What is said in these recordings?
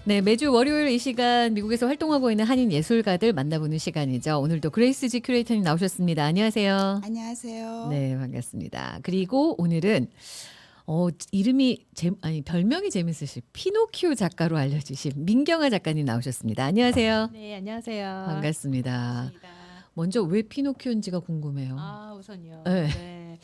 네, 매주 월요일 이 시간 미국에서 활동하고 있는 한인 예술가들 만나보는 시간이죠. 오늘도 그레이스 지 큐레이터님 나오셨습니다. 안녕하세요. 안녕하세요. 네, 반갑습니다. 그리고 오늘은 이름이 아니 별명이 재밌으신 피노키오 작가로 알려주신 민경아 작가님 나오셨습니다. 안녕하세요. 네, 안녕하세요. 반갑습니다. 반갑습니다. 먼저 왜 피노키오인지가 궁금해요. 우선요. 네. 네.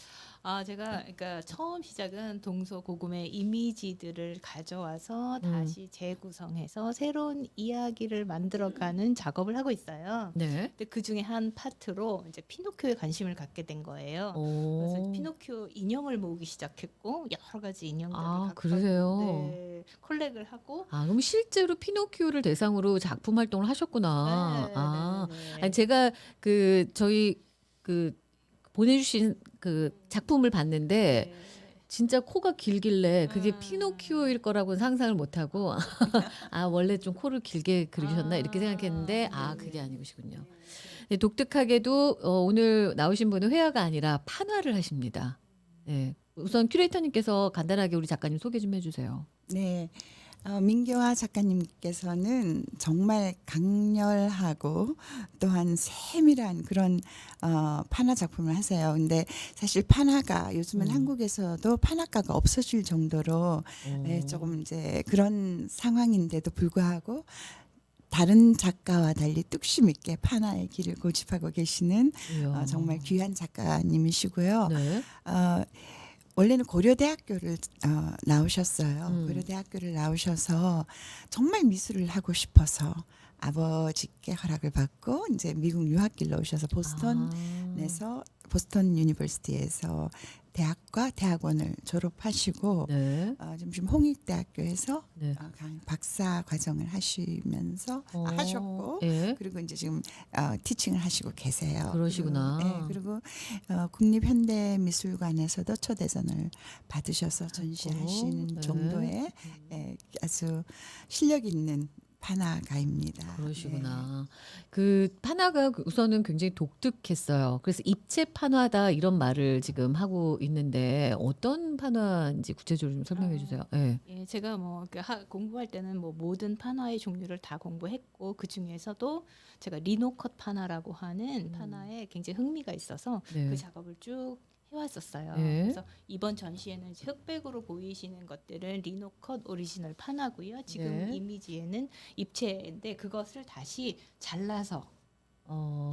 제가 그러니까 처음 시작은 동서고금의 이미지들을 가져와서 다시 재구성해서 새로운 이야기를 만들어가는 작업을 하고 있어요. 네. 근데 그 중에 한 파트로 이제 피노키오에 관심을 갖게 된 거예요. 그래서 오. 피노키오 인형을 모으기 시작했고 여러 가지 인형들을 각각 그러세요? 네, 콜렉을 하고 그럼 실제로 피노키오를 대상으로 작품 활동을 하셨구나. 네, 네, 네. 아니 제가 저희 그 보내주신 그 작품을 봤는데 네. 진짜 코가 길길래 그게 음. 피노키오일 거라고는 상상을 못하고 원래 좀 코를 길게 그리셨나 이렇게 생각했는데 그게 네네. 아니시군요. 네. 네, 독특하게도 오늘 나오신 분은 회화가 아니라 판화를 하십니다. 네, 우선 큐레이터님께서 간단하게 우리 작가님 소개 좀 해주세요. 네. 민경아 작가님께서는 정말 강렬하고 또한 세밀한 그런 판화 작품을 하세요. 근데 사실 판화가 요즘은 한국에서도 판화가가 없어질 정도로 조금 이제 그런 상황인데도 불구하고 다른 작가와 달리 뚝심 있게 판화의 길을 고집하고 계시는 이야. 정말 귀한 작가님이시고요. 네. 원래는 고려대학교를 나오셨어요. 음. 고려대학교를 나오셔서 정말 미술을 하고 싶어서 아버지께 허락을 받고 이제 미국 유학길로 오셔서 보스턴에서 보스턴 유니버시티에서 대학과 대학원을 졸업하시고 네. 지금 홍익대학교에서 네. 박사 과정을 하시면서 하셨고 예. 그리고 이제 지금 티칭을 하시고 계세요. 그러시구나. 그리고 국립현대미술관에서도 초대전을 받으셔서 전시하시는 네. 정도의 아주 실력 있는 판화가입니다. 그러시구나. 그 판화가 우선은 굉장히 독특했어요. 그래서 입체 판화다 이런 말을 지금 하고 있는데 어떤 판화인지 구체적으로 좀 설명해 주세요. 네. 예, 제가 뭐 공부할 때는 뭐 모든 판화의 종류를 다 공부했고 그 중에서도 제가 리노컷 판화라고 하는 판화에 굉장히 흥미가 있어서 네. 그 작업을 쭉 해왔었어요. 네. 그래서 이번 전시에는 이제 흑백으로 보이시는 것들은 리노컷 오리지널 판화고요. 지금 네. 이미지에는 입체인데 그것을 다시 잘라서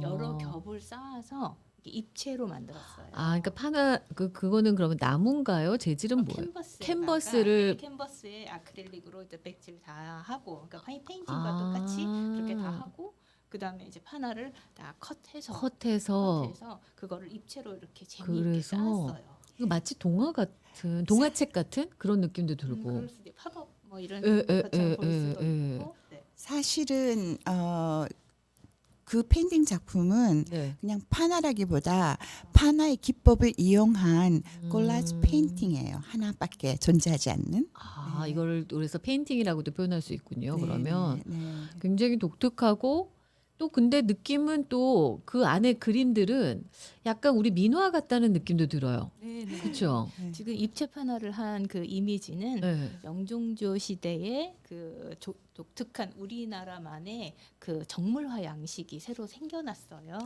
여러 겹을 쌓아서 이렇게 입체로 만들었어요. 그러니까 판화 그거는 그러면 나무인가요? 재질은 뭐예요? 캔버스를 캔버스에 아크릴릭으로 이제 백질 다 하고, 그러니까 페인팅과 똑같이 그렇게 다 하고, 그 다음에 이제 판화를 다 컷해서 그거를 입체로 이렇게 재미있게 그래서 쌓았어요. 이거 마치 동화 같은 동화책 같은 그런 느낌도 들고. 그럴 수도 있고, 팝업 뭐 이런 에, 에, 것처럼 에, 볼 수도 에. 있고. 네. 사실은 그 페인팅 작품은 네. 그냥 판화라기보다 판화의 기법을 이용한 콜라지 페인팅이에요. 하나밖에 존재하지 않는. 네. 이걸 그래서 페인팅이라고도 표현할 수 있군요. 네, 그러면 네, 네. 굉장히 독특하고 또 근데 느낌은 또 그 안에 그림들은 약간 우리 민화 같다는 느낌도 들어요. 그렇죠? 지금 입체 판화를 한 그 이미지는 네. 영종조 시대의 그 독특한 우리나라만의 그 정물화 양식이 새로 생겨났어요.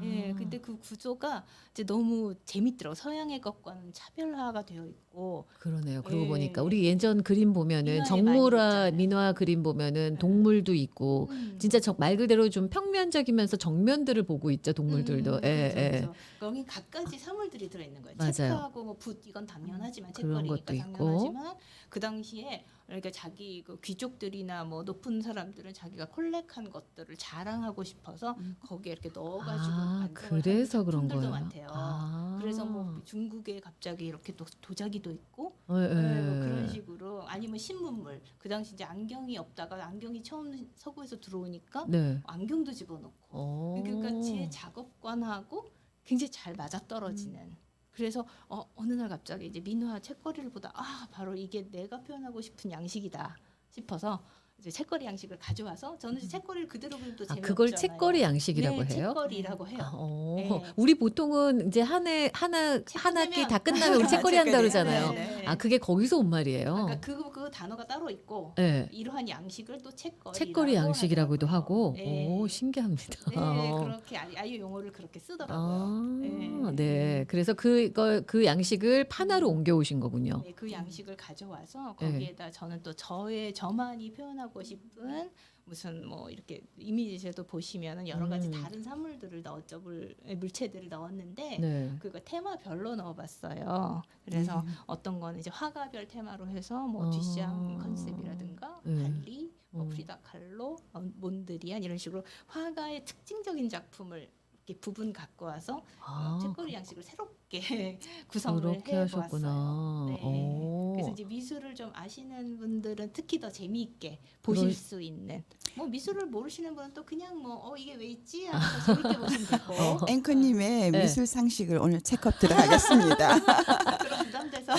예, 근데 그 구조가 이제 너무 재밌더라고. 서양의 것과는 차별화가 되어 있고. 그러네요. 그러고 예. 보니까 우리 예전 그림 보면은 민화에 정물화 많이 있잖아요. 민화 그림 보면은 동물도 있고 진짜 말 그대로 좀 평면적이면서 정면들을 보고 있죠. 동물들도. 그렇죠. 거기 갖가지 사물들이 들어있는 거예요. 맞아요. 체크하고 뭐 붓 이건 당연하지만 그런 책거리니까 것도 있고. 당연하지만 그 당시에 그러니까 자기 그 귀족들이나 뭐 높은 사람들은 자기가 콜렉한 것들을 자랑하고 싶어서 거기에 이렇게 넣어가지고 완성을 그래서 하는 그런 작품들도 거예요. 많대요. 그래서 뭐 중국에 갑자기 이렇게 또 도자기도 있고 예, 뭐 예. 그런 식으로 아니면 신문물 그 당시 이제 안경이 없다가 안경이 처음 서구에서 들어오니까 네. 안경도 집어넣고 그러니까 제 작업관하고 굉장히 잘 맞아떨어지는. 그래서 어느 날 갑자기 이제 민화 책거리를 보다 바로 이게 내가 표현하고 싶은 양식이다 싶어서 이제 책거리 양식을 가져와서 저는 이제 책거리를 그대로 그리면 또 재미없잖아요. 그걸 책거리 양식이라고 네, 해요? 책거리라고 해요. 네. 네. 우리 보통은 이제 한 학기 다 끝나면 우리 책거리 한다 그러잖아요. 네. 아, 그게 거기서 온 말이에요. 그러니까 그 단어가 따로 있고 네. 이러한 양식을 또 책거리 책거리 양식이라고도 하고, 네. 오, 신기합니다. 네, 그렇게 아예 용어를 그렇게 쓰더라고요. 네. 그래서 그 양식을 판화로 옮겨오신 거군요. 네, 그 양식을 가져와서 네. 거기에다 저는 또 저만이 표현하고 싶은 무슨 뭐 이렇게 이미지에도 보시면은 여러 가지 다른 산물들을 넣었죠. 물체들을 넣었는데 네. 그거 테마별로 넣어봤어요. 그래서 어떤 거는 이제 화가별 테마로 해서 뭐 뒷시앙 컨셉이라든가 발리, 뭐 프리다 칼로, 몬드리안 이런 식으로 화가의 특징적인 작품을 이렇게 부분 갖고 와서 책거리 양식을 새롭게 구성을 그렇게 하셨구나. 해보았어요. 네. 오. 그래서 이제 미술을 좀 아시는 분들은 특히 더 재미있게 보실 수 있는. 뭐 미술을 모르시는 분은 또 그냥 뭐 이게 왜 있지? 하면서 재밌게 보시면 되고. 앵커님의 네. 미술 상식을 오늘 체크업 들어가겠습니다. 그런 부담돼서.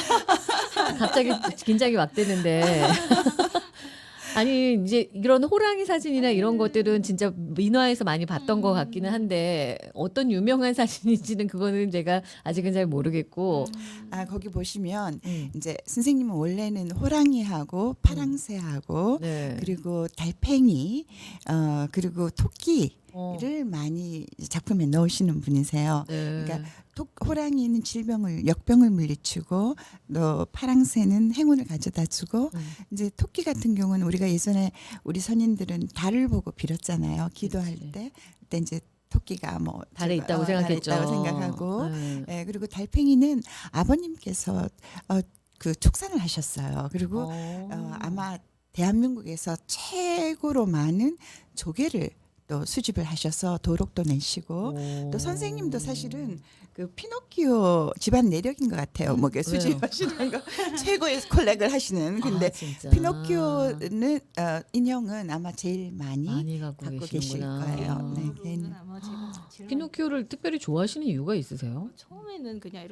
갑자기 긴장이 막 되는데. 아니 이제 이런 호랑이 사진이나 이런 것들은 진짜 민화에서 많이 봤던 것 같기는 한데 어떤 유명한 사진인지는 그거는 제가 아직은 잘 모르겠고. 거기 보시면 이제 선생님은 원래는 호랑이하고 파랑새하고 네. 그리고 달팽이 그리고 토끼를 많이 작품에 넣으시는 분이세요. 네. 그러니까 호랑이는 역병을 물리치고 또 파랑새는 행운을 가져다 주고 이제 토끼 같은 경우는 우리가 예전에 우리 선인들은 달을 보고 빌었잖아요. 기도할 그치. 때 그때 이제 토끼가 뭐 달에 있다고 달에 생각했죠. 있다고 생각하고 네. 예, 그리고 달팽이는 아버님께서 그 축산을 하셨어요. 그리고 아마 대한민국에서 최고로 많은 조개를 또 수집을 하셔서 도록도 내시고 또 선생님도 사실은 그 피노키오 집안 내력인 것 같아요. 뭐게 수집하시는 거 최고의 콜렉을 하시는. 근데 진짜. 피노키오는 인형은 아마 제일 많이 갖고 계실 계시는구나. 거예요. 네. 그거는 아마 제가 제일 피노키오를 특별히 좋아하시는 이유가 있으세요? 처음에는 그냥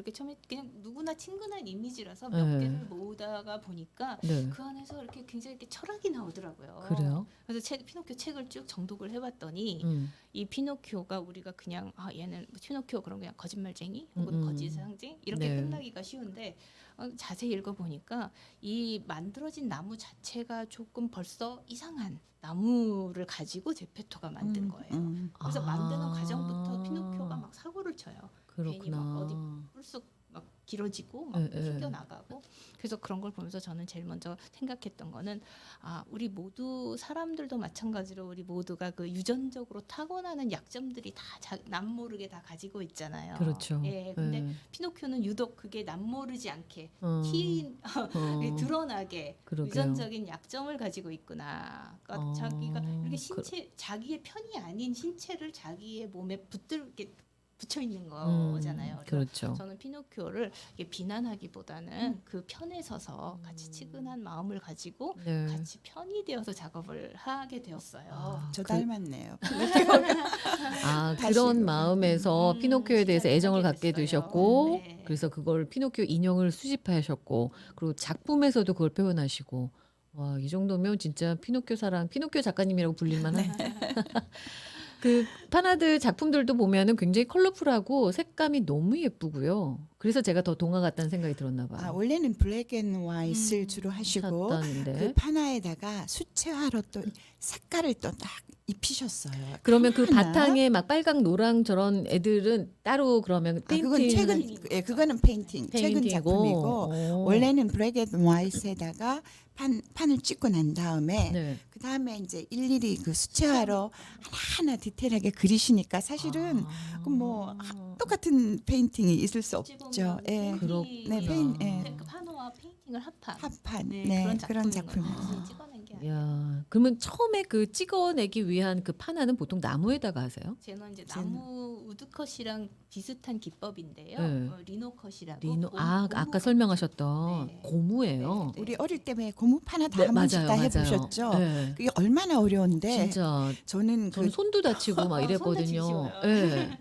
누구나 친근한 이미지라서 몇 네. 개를 모으다가 보니까 네. 그 안에서 이렇게 굉장히 이렇게 철학이 나오더라고요. 그래요? 그래서 피노키오 책을 쭉 정독을 해봤더니 이 피노키오가 우리가 그냥 얘는 피노키오 그런 그냥 거짓말쟁이 혹은 거짓 상징 이렇게 네. 끝나기가 쉬운데 자세히 읽어보니까 이 만들어진 나무 자체가 조금 벌써 이상한 나무를 가지고 제페토가 만든 거예요. 그래서 만드는 과정부터 피노키오가 막 사고를 쳐요. 괜히 막 어디 불쑥 막 길어지고 막 튕겨 나가고. 그래서 그런 걸 보면서 저는 제일 먼저 생각했던 거는 우리 모두 사람들도 마찬가지로 우리 모두가 그 유전적으로 타고나는 약점들이 다 남모르게 다 가지고 있잖아요. 그렇죠. 예, 근데 피노키오는 유독 그게 남모르지 않게 드러나게 그러게요. 유전적인 약점을 가지고 있구나. 그러니까 자기가 이렇게 자기의 편이 아닌 신체를 자기의 몸에 붙여 있는 거잖아요. 그렇죠. 저는 피노키오를 비난하기보다는 그 편에 서서 같이 치근한 마음을 가지고 네. 같이 편이 되어서 작업을 하게 되었어요. 저 닮았네요. 그런 마음에서 피노키오에 대해서 진짜 애정을 생각이 갖게 됐어요. 되셨고 네. 그래서 그걸 피노키오 인형을 수집하셨고 그리고 작품에서도 그걸 표현하시고 와, 이 정도면 진짜 피노키오 사랑, 피노키오 작가님이라고 불릴만한. 그 파나드 작품들도 보면은 굉장히 컬러풀하고 색감이 너무 예쁘고요. 그래서 제가 더 동화 같다는 생각이 들었나 봐요. 원래는 블랙 앤 화이트를 주로 하시고 샀다는데. 그 판화에다가 수채화로 또 색깔을 또 딱 입히셨어요. 그러면 그 하나? 바탕에 막 빨강, 노랑 저런 애들은 따로 그러면 그건 페인팅 그거는 페인팅, 최근 작품이고 원래는 블랙 앤 화이트에다가 판을 찍고 난 다음에 네. 그 다음에 이제 일일이 그 수채화로 하나하나 디테일하게 그리시니까 사실은 그 뭐 똑같은 페인팅이 있을 수 없죠. 예. 그렇구나. 그 판호와 페인팅을 합한 합판. 그런 그런 작품. 작품. 찍어낸 게 아니에요. 야, 그러면 처음에 그 찍어내기 위한 그 판화는 보통 나무에다가 하세요? 쟤는 이제 나무 우드컷이랑 비슷한 기법인데요. 네. 리노컷이라고. 아까 설명하셨던 네. 고무예요. 네. 우리 어릴 때 고무 판화 다 네, 한 번씩 맞아요, 다 맞아요. 해보셨죠? 네. 그게 얼마나 어려운데 진짜 저는 저는 손도 다치고 막 손 이랬거든요. 다치기 예.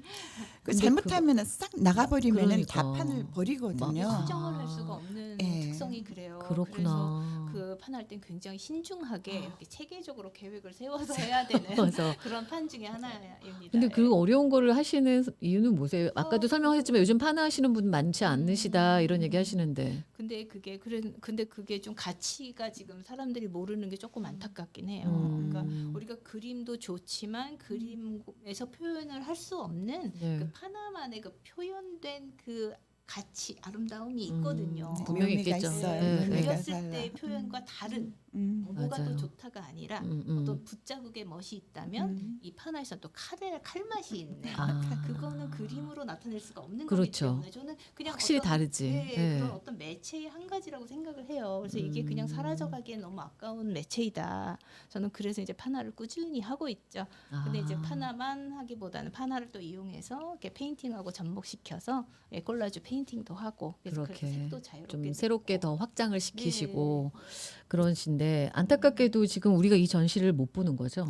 그 잘못하면 싹 나가버리면 그러니까. 다 판을 버리거든요. 수정을 할 수가 없는 예. 특성이 그래요. 그래서 그렇구나. 그 판할 땐 굉장히 신중하게 이렇게 체계적으로 계획을 세워서 해야 되는 그래서 그런 판 중에 하나입니다. 근데 그 어려운 거를 하시는 이유는 뭐세요? 아까도 어, 설명하셨지만 요즘 파나하시는 분 많지 않으시다 이런 얘기 하시는데. 근데 그게 좀 가치가 지금 사람들이 모르는 게 조금 안타깝긴 해요. 그러니까 우리가 그림도 좋지만 그림에서 표현을 할 수 없는 네. 그 파나만의 그 표현된 그 가치, 아름다움이 있거든요. 분명히 묘미가 있겠죠. 있어요. 네, 묘미가 네. 그렸을 달라. 때의 표현과 다른 뭐가 맞아요. 더 좋다가 아니라 어떤 붙자국의 멋이 있다면 이 파나에서 또 칼맛이 있네. 아. 그거는 그림으로 나타낼 수가 없는 그렇죠. 거기 때문에 저는 그냥 확실히 어떤, 다르지. 네, 네. 그런 어떤 매체의 한 가지라고 생각을 해요. 그래서 이게 그냥 사라져가기엔 너무 아까운 매체이다. 저는 그래서 이제 파나를 꾸준히 하고 있죠. 근데 이제 아. 파나만 하기보다는 파나를 또 이용해서 이렇게 페인팅하고 접목시켜서 콜라주 페인팅도 하고 그래서 그렇게 색도 자유롭게 좀 새롭게 넣고. 더 확장을 시키시고 네. 그러신데 안타깝게도 지금 우리가 이 전시를 못 보는 거죠.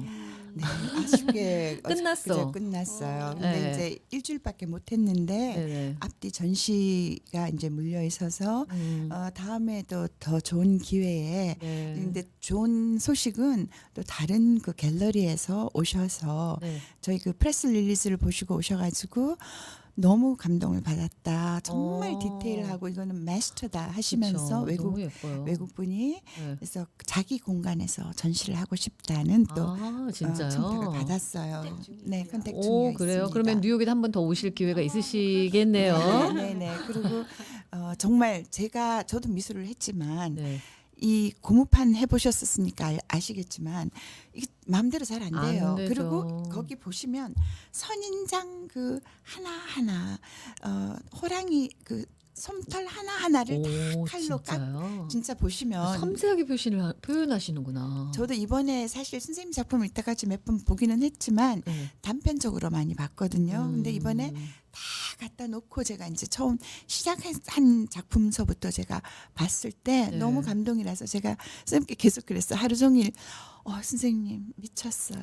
네, 아쉽게 끝났어. 그저 끝났어요. 어. 근데 네. 이제 일주일밖에 못 했는데 네네. 앞뒤 전시가 이제 물려 있어서 음. 다음에도 더 좋은 기회에 네. 근데 좋은 소식은 또 다른 그 갤러리에서 오셔서 네. 저희 그 프레스 릴리즈를 보시고 오셔가지고 너무 감동을 받았다. 정말 어. 디테일하고 이거는 마스터다 하시면서 그쵸. 너무 예뻐요. 외국 분이 네. 그래서 자기 공간에서 전시를 하고 싶다는 또 아 진짜요? 청탁을 받았어요. 컨택 중이고요. 네, 컨택 오 중이어 그래요? 있습니다. 그러면 뉴욕에 한 번 더 오실 기회가 있으시겠네요. 네, 네, 네. 그리고 정말 저도 미술을 했지만 네. 이 고무판 해보셨으니까 아시겠지만 이게 마음대로 잘 안 안 돼요. 되죠. 그리고 거기 보시면 선인장 그 하나하나 호랑이 그 솜털 하나하나를 오 다 칼로 진짜요? 진짜 보시면 섬세하게 표현하시는구나. 저도 이번에 사실 선생님 작품을 이때까지 몇 번 보기는 했지만 네. 단편적으로 많이 봤거든요. 근데 이번에 다 갖다 놓고 제가 이제 처음 시작한 작품서부터 제가 봤을 때 네. 너무 감동이라서 제가 선생님께 계속 그랬어요. 하루 종일 선생님 미쳤어요.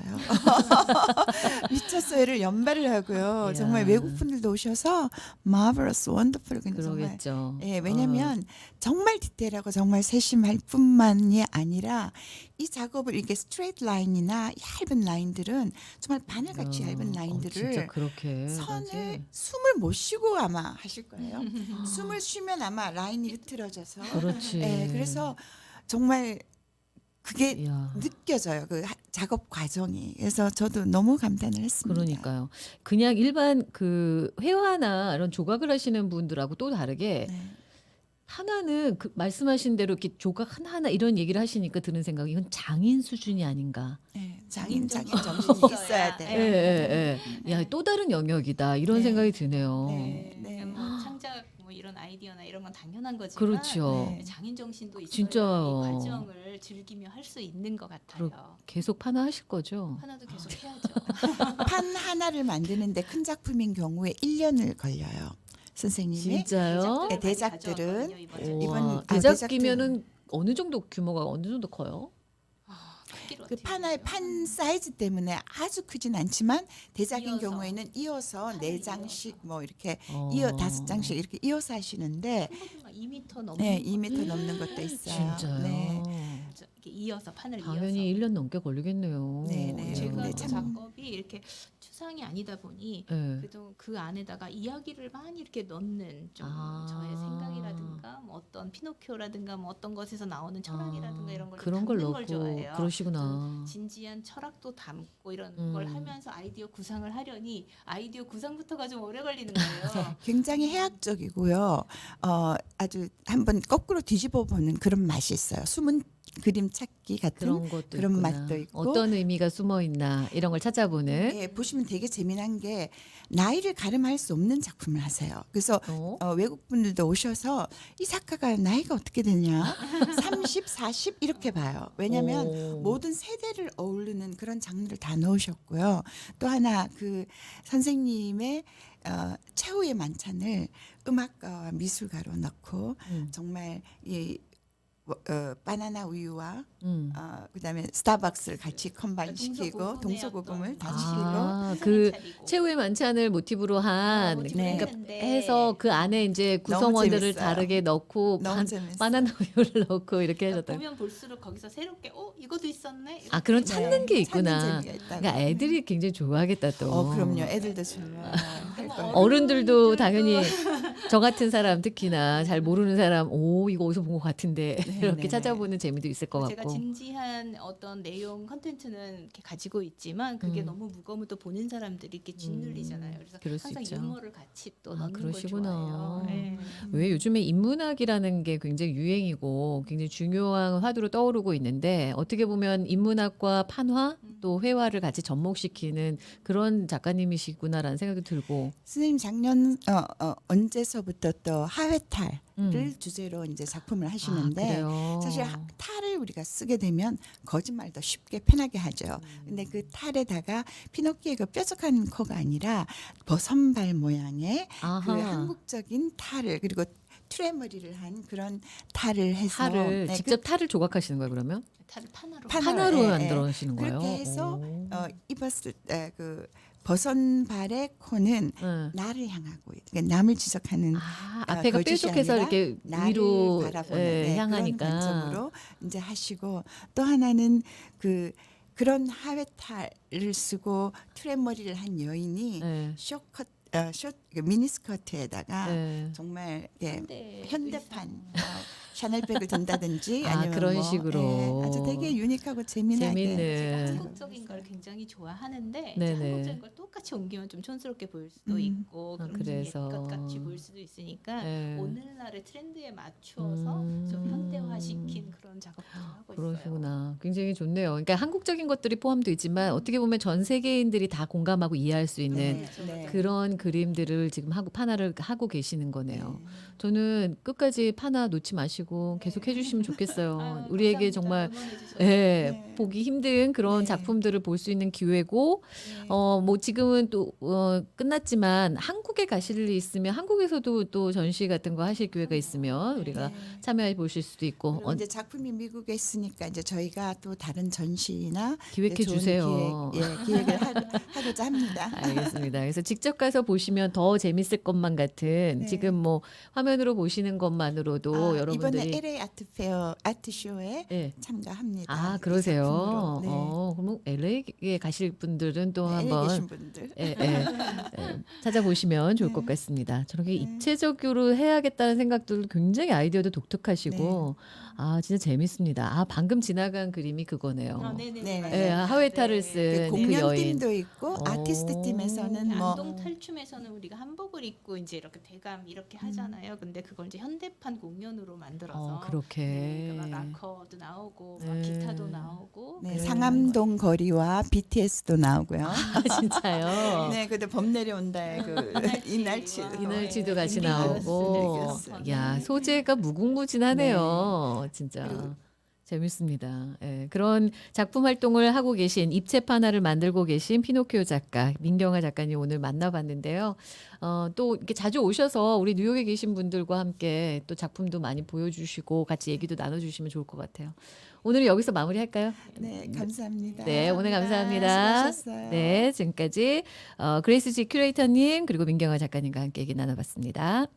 미쳤어요를 연발을 하고요. 이야. 정말 외국 분들도 오셔서 marvelous, wonderful 그냥 정말 그러겠죠. 예, 왜냐면 정말 디테일하고 정말 세심할 뿐만이 아니라 이 작업을 이게 스트레이트 라인이나 얇은 라인들은 정말 바늘같이 얇은 진짜 라인들을 그렇게 선을 숨을 못 쉬고 아마 하실 거예요. 숨을 쉬면 아마 라인이 흐트러져서. 그렇지. 예, 그래서 정말 그게 이야. 느껴져요. 그 작업 과정이. 그래서 저도 너무 감탄을 했습니다. 그러니까요. 그냥 일반 그 회화나 이런 조각을 하시는 분들하고 또 다르게 네. 하나는 그 말씀하신 대로 이렇게 조각 하나하나 이런 얘기를 하시니까 드는 생각이 이건 장인 수준이 아닌가. 네, 장인 장인 정신이 정신이 있어야 있어야 돼요. 예, 예, 예. 야, 또 다른 영역이다. 이런 네. 생각이 드네요. 네. 네. 뭐 창작 뭐 이런 아이디어나 이런 건 당연한 거지만 그렇죠. 네. 장인 정신도 있어야 진짜요. 이 과정을 즐기며 할 수 있는 것 같아요. 계속 파나 하실 거죠? 하나도 계속 해야죠. 판 하나를 만드는데 큰 작품인 경우에 1년을 걸려요. 선생님이. 진짜요? 네, 대작들은 이번 이번 대작기면은 어느 정도 규모가 어느 정도 커요? 그 판의 판 사이즈 때문에 아주 크진 않지만 대작인 이어서. 경우에는 이어서 판을 4장씩 뭐 이렇게 어. 5장씩 이렇게 이어서 하시는데 2m 넘는 네, 2m 넘는 것도 있어요. 진짜요? 네. 이렇게 이어서 판을 당연히 이어서 1년 넘게 걸리겠네요. 네, 네. 제가 근데 그 참- 작업이 이렇게 추상이 아니다 보니 네. 그래도 그 안에다가 이야기를 많이 이렇게 넣는 좀 아. 저의 생각이라든가 뭐 어떤 피노키오라든가 뭐 어떤 것에서 나오는 철학이라든가 이런 걸 그런 담는 걸 걸 넣고 좋아해요. 그러시구나. 진지한 철학도 담고 이런 음. 걸 하면서 아이디어 구상을 하려니 아이디어 구상부터가 좀 오래 걸리는 거예요. 굉장히 해학적이고요. 아주 한번 거꾸로 뒤집어 보는 그런 맛이 있어요. 숨은 그림 찾기 같은 그런 것도 그런 있구나. 맛도 있고. 어떤 의미가 숨어 있나 이런 걸 찾아보는. 예, 보시면 되게 재미난 게 나이를 가름할 수 없는 작품을 하세요. 그래서 외국 분들도 오셔서 이 작가가 나이가 어떻게 되냐? 30, 40 이렇게 봐요. 왜냐하면 오. 모든 세대를 어우르는 그런 장르를 다 넣으셨고요. 또 하나 그 선생님의 최후의 만찬을 음악가와 미술가로 넣고 음. 정말 이 바나나 우유와 음. 그다음에 스타벅스를 같이 컴바인 시키고 동서고금의 동서고금을 어떤 다 아, 시키고 그 차리고. 최후의 만찬을 모티브로 한 모티브로 네. 그러니까 했는데 해서 그 안에 이제 구성원들을 재밌어요. 다르게 넣고 너무 재밌어요. 바나나 우유를 넣고 이렇게 그러니까 하셨다. 보면 볼수록 거기서 새롭게 이것도 있었네. 아, 그런 이렇게 찾는 게 있구나. 찾는 재미가 있다고. 그러니까 애들이 굉장히 좋아하겠다 또. 그럼요. 애들도 좋아할 거예요. 어른들도 당연히 저 같은 사람 특히나 잘 모르는 사람 이거 어디서 본 것 같은데 이렇게 네. 찾아보는 재미도 있을 것 제가 같고. 진지한 어떤 내용 컨텐츠는 이렇게 가지고 있지만 그게 너무 무거우면 또 보는 사람들이 이렇게 짓눌리잖아요. 그래서 그럴 수 항상 있죠. 유머를 같이 또 아, 넣는 그러시구나. 걸 좋아해요. 네. 왜 요즘에 인문학이라는 게 굉장히 유행이고 굉장히 중요한 화두로 떠오르고 있는데 어떻게 보면 인문학과 판화 또 회화를 같이 접목시키는 그런 작가님이시구나라는 생각이 들고. 선생님 작년 언제서부터 또 하회탈을 음. 주제로 이제 작품을 아, 하시는데 그래요. 사실 탈을 우리가 쓰게 되면 거짓말도 쉽게 편하게 하죠. 근데 그 탈에다가 피노키오의 그 뾰족한 코가 아니라 버선발 모양의 그 아하. 한국적인 탈을 그리고 트레머리를 한 그런 탈을 해서 탈을 네, 직접 탈을 조각하시는 거예요 그러면? 탈을 판화로. 판화로 예, 예. 만들어시는 거예요? 그렇게 해서 오. 입었을 때 그 버선발의 코는 네. 나를 향하고 그러니까 남을 지적하는 앞에가 거짓이 뾰족해서 아니라 이렇게 나를 위로 바라보는 예, 향하니까. 그런 관점으로 이제 하시고 또 하나는 그런 하회탈을 쓰고 트레머리를 한 여인이 예, 미니스커트에다가 예. 정말 현대 현대판 샤넬백을 든다든지 아, 아니면 그런 뭐, 식으로. 예, 아주 되게 유니크하고 재미나게 제가 재밌는. 한국적인 걸 굉장히 좋아하는데 네네. 이제 한국적인 걸 똑같이 옮기면 좀 촌스럽게 보일 수도 있고 아, 그럼 좀 그래서. 옛것 같이 보일 수도 있으니까 예. 오늘날의 트렌드에 맞추어서 좀 현대화시킨 그런 작업들을 하고 있어요. 그러시구나. 굉장히 좋네요. 그러니까 한국적인 것들이 포함되어 있지만 어떻게 보면 전 세계인들이 다 공감하고 이해할 수 있는 네. 그런 그림들을 지금 판화를 하고 계시는 거네요. 저는 끝까지 판화 놓지 마시고 계속 해주시면 좋겠어요. 아유, 우리에게 감사합니다. 정말 응원해 주셔서. 예, 네. 보기 힘든 그런 네. 작품들을 볼 수 있는 기회고, 뭐 지금은 또 끝났지만 한국에 가실 일이 있으면 한국에서도 또 전시 같은 거 하실 기회가 있으면 우리가 참여해 보실 수도 있고 그리고 이제 작품이 미국에 있으니까 이제 저희가 또 다른 전시나 기획해 이제 좋은 주세요. 기획을 하고자 합니다. 알겠습니다. 그래서 직접 가서 보시면 더 재밌을 것만 같은 네. 지금 뭐 화면으로 보시는 것만으로도 이번에 여러분들이 LA 아트페어 아트쇼에 예. 참가합니다. 아, 이 그러세요. 작품으로. 네. 그러면 LA에 가실 분들은 또 LA 한번 계신 분들. 찾아보시면 좋을 것 같습니다. 저렇게 입체적으로 해야겠다는 생각들도 굉장히 아이디어도 독특하시고 진짜 재밌습니다. 방금 지나간 그림이 그거네요. 네네. 네. 맞아요. 예, 하회탈을 쓴 그 그 여인. 공연팀도 있고 오. 아티스트 팀에서는 뭐 안동 탈춤에서는 우리가 한복을 입고 이제 이렇게 대감 이렇게 하잖아요. 근데 그걸 이제 현대판 공연으로 만들어서 그렇게. 막 락커도 나오고 네. 막 기타도 나오고 네, 네. 상암동 거리와 BTS도 나오고요. 진짜요? 네, 근데 봄 내려온다의 그 이날치. 이날치도 같이 네. 나오고, 네. 야 소재가 무궁무진하네요, 진짜. 그리고- 재밌습니다. 예, 그런 작품 활동을 하고 계신 입체판 화를 만들고 계신 피노키오 작가 민경아 작가님 오늘 만나봤는데요. 또 이렇게 자주 오셔서 우리 뉴욕에 계신 분들과 함께 또 작품도 많이 보여주시고 같이 얘기도 나눠주시면 좋을 것 같아요. 오늘은 여기서 마무리할까요? 네, 감사합니다. 네, 오늘 감사합니다. 수고하셨어요. 네, 지금까지 그레이스 지 큐레이터님 그리고 민경아 작가님과 함께 얘기 나눠봤습니다.